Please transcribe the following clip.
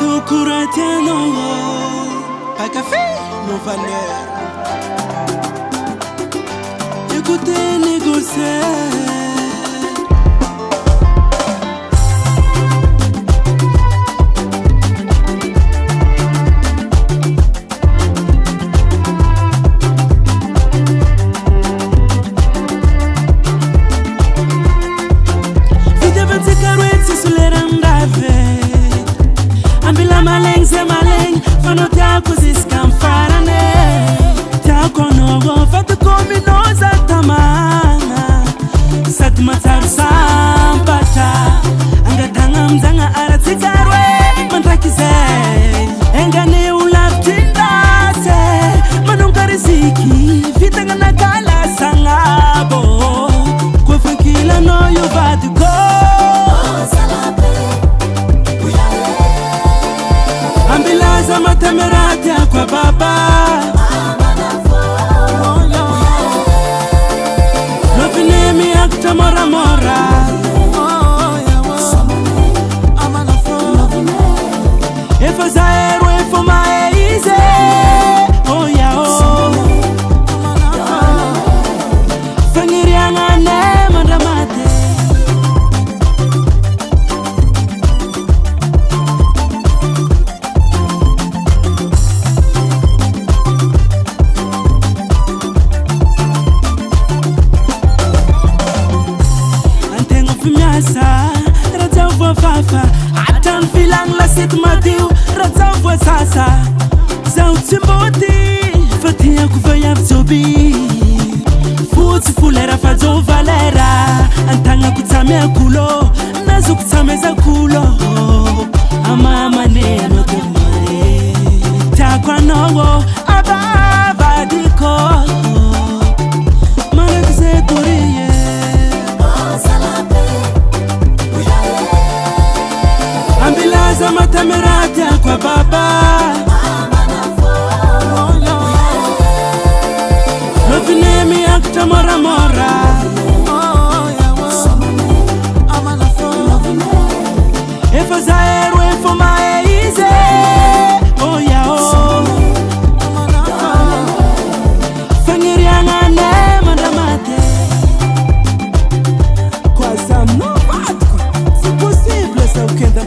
tout courageux non pas café nos valeurs écoutez négocier maleng fano tako ziskam farane tako no fatu komi no zatamana satma sampata anga dangam danga aratikarwe mantakize engane ulaftinda se manungariziki fitanga nakala sangabo kwa fakila no you got to go ambilaza matemerati kwa baba novinemi akta mora mora efo zaero efo maize fangiriangane mandamate Ratavo fafa atan filang lasit madiu ratavo sasa zau timboti fatia kuvaya vzobi futi fulera fazo valera antanga kutsamea kulo nazo kutsameza kulo amama ne anotemare takwa nogo ababa diko marekze turiye ambilaza matemerati kwa baba novinemi akta mora mora efo zaero efo maize fangiriangane mandamate kwa zamno vatko c'est possible ça ukenda